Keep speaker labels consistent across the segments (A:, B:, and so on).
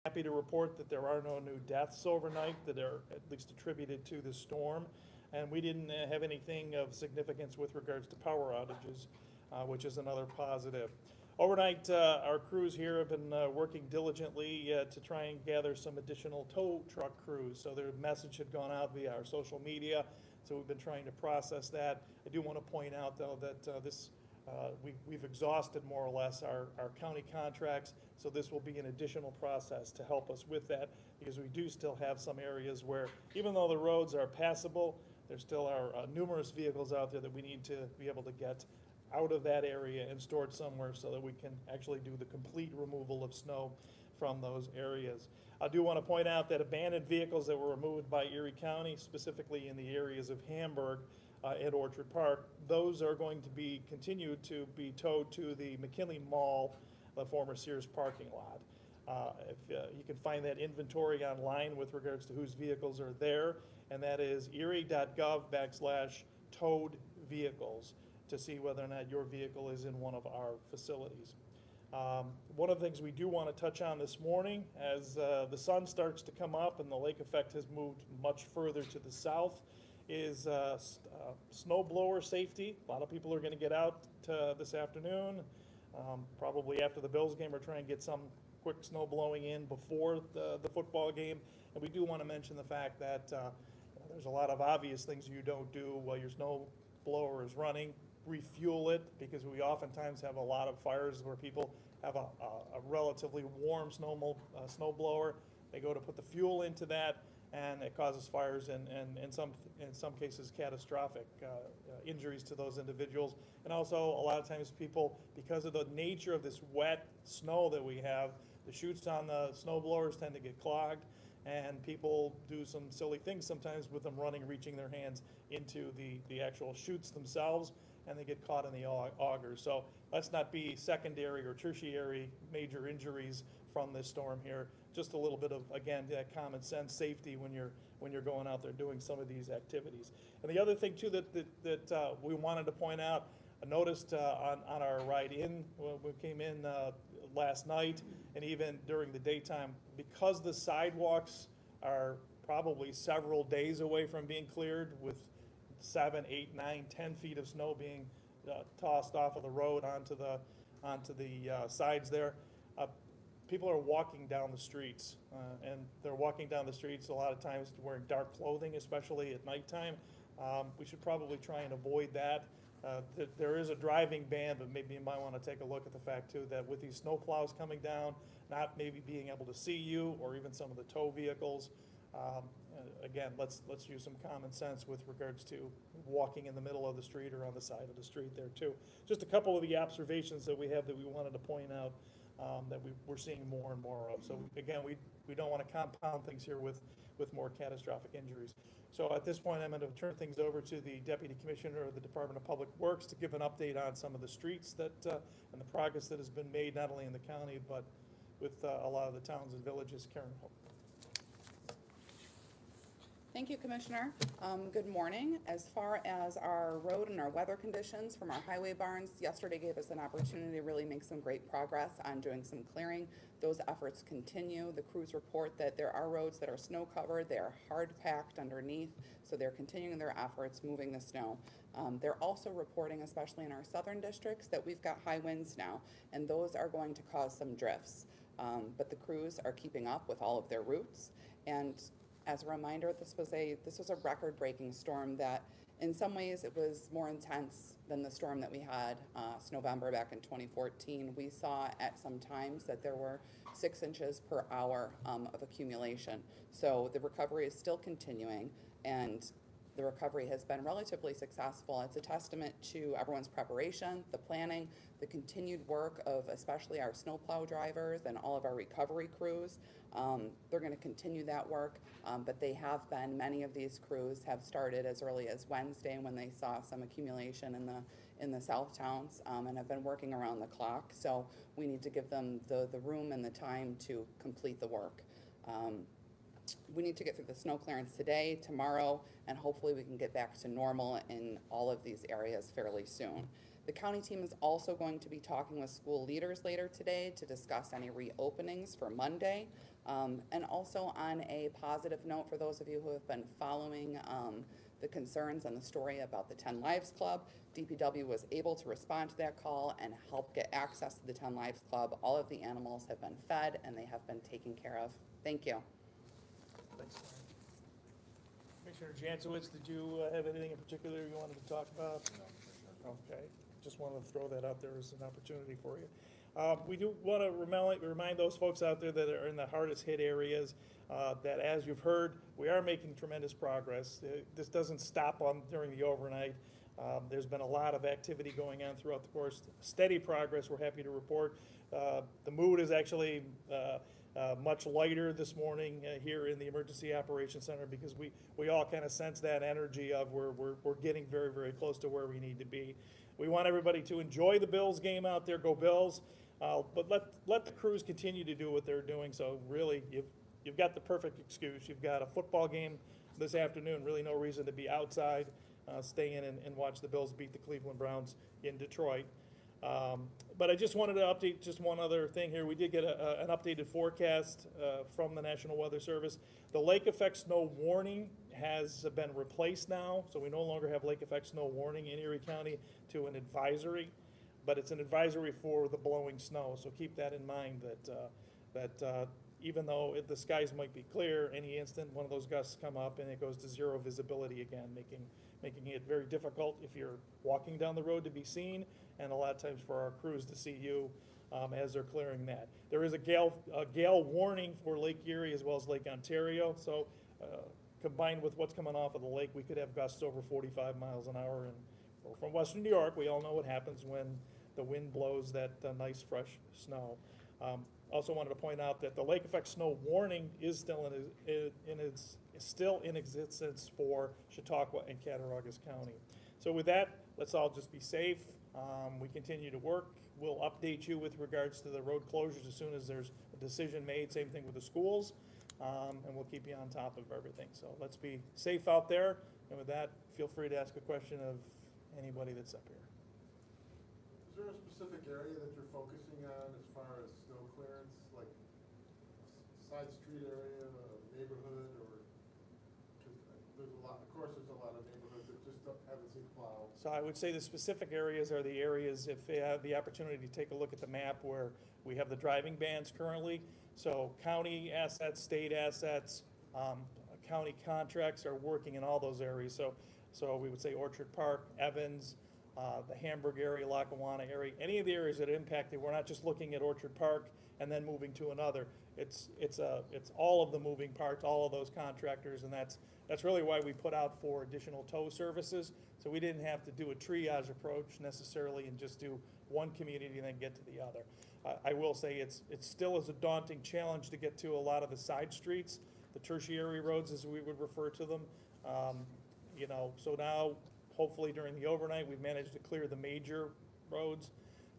A: Happy to report that there are no new deaths overnight that are at least attributed to the storm. And we didn't have anything of significance with regards to power outages, which is another positive. Overnight, our crews here have been working diligently to try and gather some additional tow truck crews. So their message had gone out via our social media, so we've been trying to process that. I do want to point out, though, that we've exhausted more or less our county contracts, so this will be an additional process to help us with that, because we do still have some areas where, even though the roads are passable, there still are numerous vehicles out there that we need to be able to get out of that area and stored somewhere so that we can actually do the complete removal of snow from those areas. I do want to point out that abandoned vehicles that were removed by Erie County, specifically in the areas of Hamburg and Orchard Park, those are going to be continued to be towed to the McKinley Mall, the former Sears parking lot. You can find that inventory online with regards to whose vehicles are there, and that is erie.gov/towed vehicles to see whether or not your vehicle is in one of our facilities. One of the things we do want to touch on this morning, as the sun starts to come up and the lake effect has moved much further to the south, is snow blower safety. A lot of people are going to get out this afternoon, probably after the Bills game, or try and get some quick snow blowing in before the football game. And we do want to mention the fact that there's a lot of obvious things you don't do while your snow blower is running. Refuel it, because we oftentimes have a lot of fires where people have a relatively warm snow blower. They go to put the fuel into that, and it causes fires and in some cases catastrophic injuries to those individuals. And also, a lot of times people, because of the nature of this wet snow that we have, the chutes on the snow blowers tend to get clogged, and people do some silly things sometimes with them running, reaching their hands into the actual chutes themselves, and they get caught in the auger. So let's not be secondary or tertiary major injuries from this storm here. Just a little bit of, again, that common sense safety when you're going out there doing some of these activities. And the other thing too that we wanted to point out, I noticed on our ride in, when we came in last night, and even during the daytime, because the sidewalks are probably several days away from being cleared, with 7, 8, 9, 10 feet of snow being tossed off of the road onto the sides there. People are walking down the streets, and they're walking down the streets a lot of times wearing dark clothing, especially at nighttime. We should probably try and avoid that. There is a driving ban, but maybe you might want to take a look at the fact too that with these snow plows coming down, not maybe being able to see you, or even some of the tow vehicles. Again, let's use some common sense with regards to walking in the middle of the street or on the side of the street there too. Just a couple of the observations that we have that we wanted to point out that we're seeing more and more of. So again, we don't want to compound things here with more catastrophic injuries. So at this point, I'm going to turn things over to the Deputy Commissioner of the Department of Public Works to give an update on some of the streets that and the progress that has been made, not only in the county, but with a lot of the towns and villages. Karen.
B: Thank you, Commissioner. Good morning. As far as our road and our weather conditions from our highway barns, yesterday gave us an opportunity to really make some great progress on doing some clearing. Those efforts continue. The crews report that there are roads that are snow covered. They are hard packed underneath, so they're continuing their efforts moving the snow. They're also reporting, especially in our southern districts, that we've got high winds now, and those are going to cause some drifts. But the crews are keeping up with all of their routes. And as a reminder, this was a record-breaking storm that in some ways it was more intense than the storm that we had November back in 2014. We saw at some times that there were 6 inches per hour of accumulation. So the recovery is still continuing, and the recovery has been relatively successful. It's a testament to everyone's preparation, the planning, the continued work of especially our snowplow drivers and all of our recovery crews. They're going to continue that work, but many of these crews have started as early as Wednesday when they saw some accumulation in the south towns, and have been working around the clock. So we need to give them the room and the time to complete the work. We need to get through the snow clearance today, tomorrow, and hopefully we can get back to normal in all of these areas fairly soon. The county team is also going to be talking with school leaders later today to discuss any reopenings for Monday. And also on a positive note, for those of you who have been following the concerns and the story about the 10 Lives Club, DPW was able to respond to that call and help get access to the 10 Lives Club. All of the animals have been fed and they have been taken care of. Thank you.
A: Thanks, Commissioner Jancowitz, did you have anything in particular you wanted to talk about? No. Okay, just wanted to throw that out there as an opportunity for you. We do want to remind those folks out there that are in the hardest hit areas that, as you've heard, we are making tremendous progress. This doesn't stop during the overnight. There's been a lot of activity going on throughout the course. Steady progress, we're happy to report. The mood is actually much lighter this morning here in the Emergency Operations Center because we all kind of sense that energy of we're getting very, very close to where we need to be. We want everybody to enjoy the Bills game out there, go Bills, but let the crews continue to do what they're doing. So really, you've got the perfect excuse. You've got a football game this afternoon, really no reason to be outside, stay in and watch the Bills beat the Cleveland Browns in Detroit. But I just wanted to update just one other thing here. We did get an updated forecast from the National Weather Service. The lake effect snow warning has been replaced now, so we no longer have lake effect snow warning in Erie County to an advisory, but it's an advisory for the blowing snow. So keep that in mind that even though the skies might be clear, any instant one of those gusts come up and it goes to zero visibility again, making it very difficult if you're walking down the road to be seen, and a lot of times for our crews to see you as they're clearing that. There is a gale warning for Lake Erie as well as Lake Ontario, so combined with what's coming off of the lake, we could have gusts over 45 miles an hour. And from Western New York, we all know what happens when the wind blows that nice fresh snow. Also wanted to point out that the lake effect snow warning is still in existence for Chautauqua and Cattaraugus County. So with that, let's all just be safe. We continue to work. We'll update you with regards to the road closures as soon as there's a decision made. Same thing with the schools, and we'll keep you on top of everything. So let's be safe out there. And with that, feel free to ask a question of anybody that's up here.
C: Is there a specific area that you're focusing on as far as snow clearance, like side street area, neighborhood, or, 'cause there's a lot, of course there's a lot of neighborhoods that just haven't seen plows.
A: So I would say the specific areas are the areas, if they have the opportunity to take a look at the map where we have the driving bans currently. So county assets, state assets, county contracts are working in all those areas. So we would say Orchard Park, Evans, the Hamburg area, Lackawanna area, any of the areas that are impacted. We're not just looking at Orchard Park and then moving to another. It's all of the moving parts, all of those contractors, and that's really why we put out for additional tow services. So we didn't have to do a triage approach necessarily and just do one community and then get to the other. I will say it still is a daunting challenge to get to a lot of the side streets, the tertiary roads as we would refer to them. So now hopefully during the overnight we've managed to clear the major roads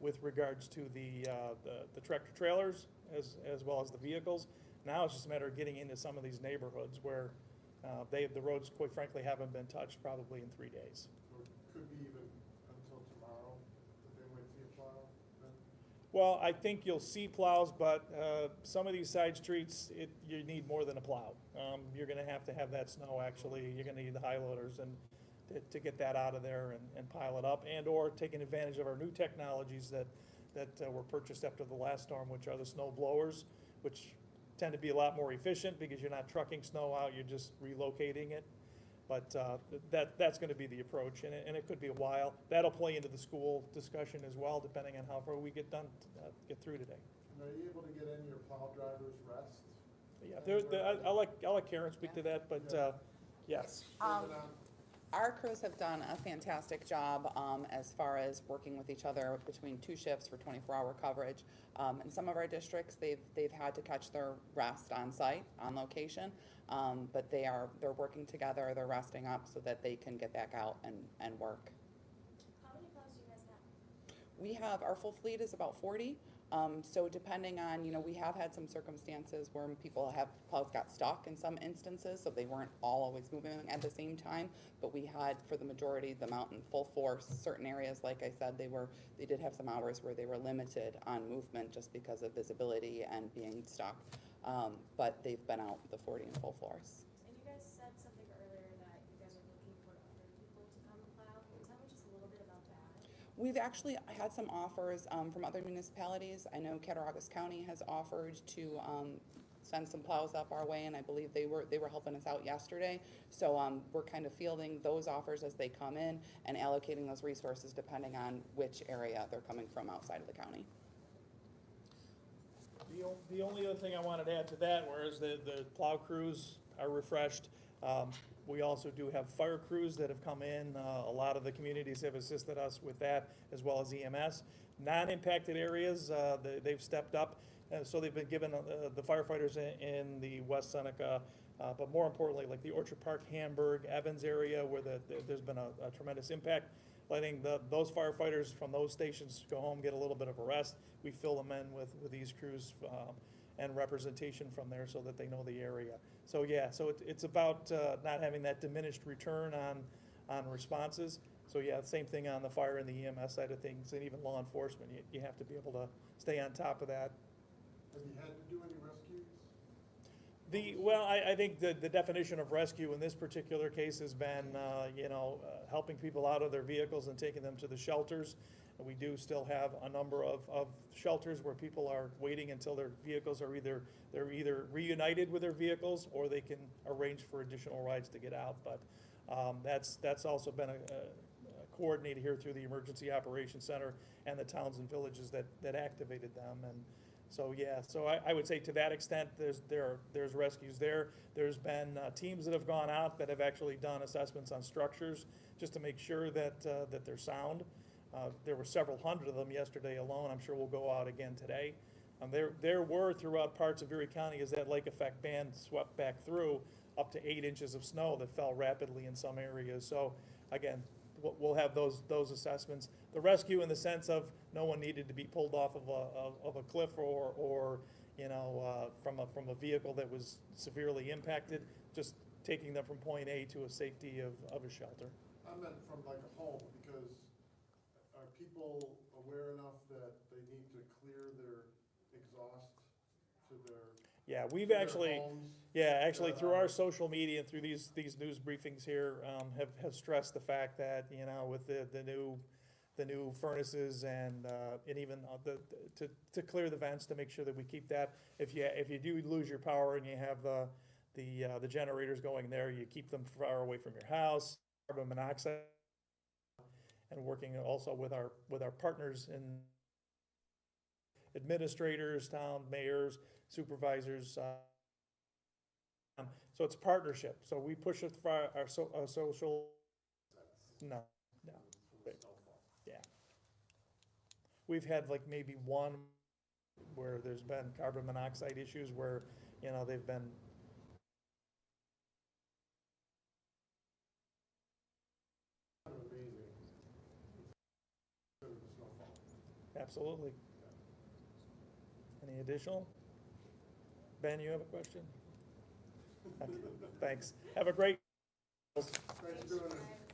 A: with regards to the tractor trailers as well as the vehicles. Now it's just a matter of getting into some of these neighborhoods where the roads, quite frankly, haven't been touched probably in 3 days.
C: So it could be even until tomorrow that they might see a plow then?
A: Well, I think you'll see plows, but some of these side streets, you need more than a plow. You're gonna have to have that snow actually, you're gonna need the high loaders and to get that out of there and pile it up, and or taking advantage of our new technologies that were purchased after the last storm, which are the snow blowers, which tend to be a lot more efficient because you're not trucking snow out, you're just relocating it. But that's going to be the approach, and it could be a while. That'll play into the school discussion as well, depending on how far we get through today.
C: And are you able to get any of your plow drivers rest?
A: Yeah, I'll let Karen speak to that, but yes.
B: Our crews have done a fantastic job as far as working with each other between 2 shifts for 24-hour coverage. In some of our districts, they've had to catch their rest on site, on location, but they're working together, they're resting up so that they can get back out and work.
D: How many plows do you guys have?
B: We have, our full fleet is about 40. So depending on, we have had some circumstances where plows got stuck in some instances, so they weren't all always moving at the same time. But we had, for the majority, them out in full force. Certain areas, like I said, they did have some hours where they were limited on movement just because of visibility and being stuck. But they've been out the 40 in full force.
D: And you guys said something earlier that you guys are looking for other people to come plow. Can you tell me just a little bit about that?
B: We've actually had some offers from other municipalities. I know Cattaraugus County has offered to send some plows up our way, and I believe they were helping us out yesterday. So we're kind of fielding those offers as they come in and allocating those resources depending on which area they're coming from outside of the county.
A: The only other thing I wanted to add to that, whereas the plow crews are refreshed, we also do have fire crews that have come in. A lot of the communities have assisted us with that, as well as EMS. Non-impacted areas, they've stepped up, so they've been given the firefighters in the West Seneca, but more importantly, like the Orchard Park, Hamburg, Evans area, where there's been a tremendous impact. Letting those firefighters from those stations go home, get a little bit of a rest. We fill them in with these crews and representation from there so that they know the area. So yeah, so it's about not having that diminished return on responses. So yeah, same thing on the fire and the EMS side of things, and even law enforcement. You have to be able to stay on top of that.
C: Have you had to do any rescues?
A: Well, I think the definition of rescue in this particular case has been, helping people out of their vehicles and taking them to the shelters. And we do still have a number of shelters where people are waiting until their vehicles are they're either reunited with their vehicles or they can arrange for additional rides to get out. But that's also been coordinated here through the Emergency Operations Center and the towns and villages that activated them. And so, yeah, so I would say to that extent, there's rescues there. There's been teams that have gone out that have actually done assessments on structures just to make sure that they're sound. There were several hundred of them yesterday alone. I'm sure we'll go out again today. There were throughout parts of Erie County, as that lake effect band swept back through, up to 8 inches of snow that fell rapidly in some areas. So again, we'll have those assessments. The rescue in the sense of no one needed to be pulled off of a cliff or from a vehicle that was severely impacted, just taking them from point A to a safety of a shelter.
C: I meant from like a home, because are people aware enough that they need to clear their exhaust to their
A: Yeah, we've
C: to their
A: actually,
C: homes?
A: actually through our social media and through these news briefings here, have stressed the fact that, with the new furnaces and even to clear the vents, to make sure that we keep that. If you do lose your power and you have the generators going there, you keep them far away from your house. Carbon monoxide, and working also with our partners in administrators, town mayors, supervisors. So it's partnership. So we push it for our social. No. Yeah. We've had like maybe one where there's been carbon monoxide issues where, they've been.
C: Amazing. The snowfall.
A: Absolutely. Any additional? Ben, you have a question? Okay, thanks. Have a great.
C: Thanks for doing it.